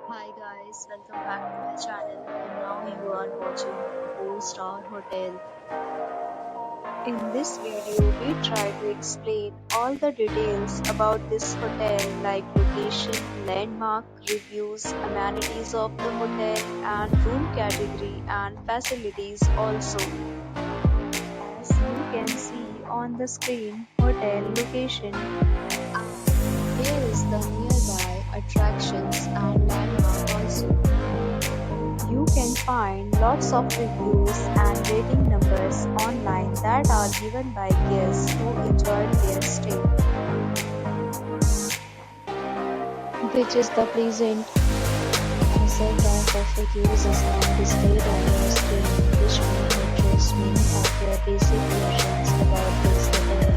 Hi guys, welcome back to my channel and now you are watching a 4-star hotel. In this video, we try to explain all the details about this hotel like location, landmark, reviews, amenities of the hotel and room category and facilities also. As you can see on the screen, hotel location. Here is the nearby attractions and landmark also. You can find lots of reviews and rating numbers online that are given by guests who enjoyed their stay. Which is the pleasant asset of reviews is now displayed on your screen, which may address many of your basic questions about this hotel.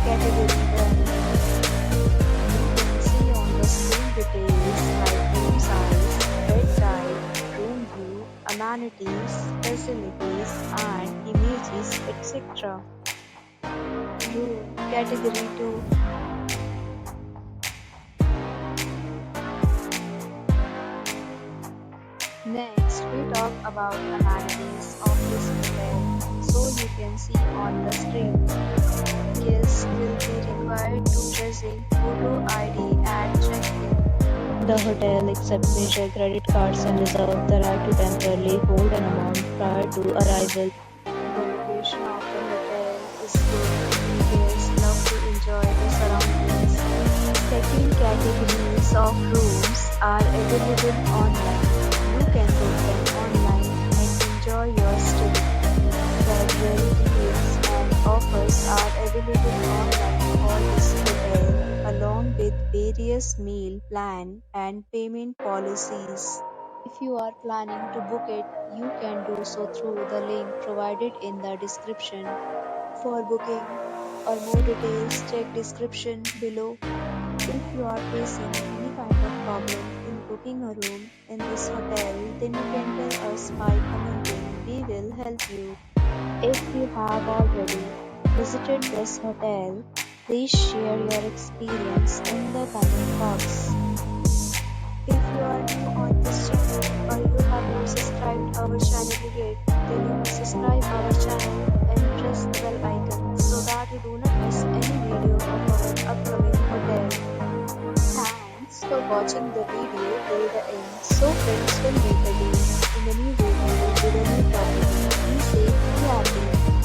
Category 1. You can see on the screen details like room size, bed type, room view, amenities, facilities, and images, etc. Room Category 2. Next, we talk about amenities of this hotel. So you can see on the screen. Guests will be required to present photo ID at check-in. The hotel accepts major credit cards and reserves the right to temporarily hold an amount prior to arrival. The location of the hotel is good. Guests love to enjoy the surroundings. Checking categories of rooms are available online. You can book them online and enjoy your stay. Several deals and offers are available online for this hotel, along with various meal plan and payment policies. If you are planning to book it, you can do so through the link provided in the description. For booking or more details, check description below. If you are facing any kind of problem in booking a room in this hotel, then you can tell us by commenting. We will help you. If you have already visited this hotel, please share your experience in the comment box. If you are new on this channel or you have not subscribed our channel yet, then you must subscribe our channel and press the bell icon so that you do not miss any video of our upcoming hotel. Thanks for watching the video till the end. So friends, will meet again in a new video with a new topic. Be safe, be happy.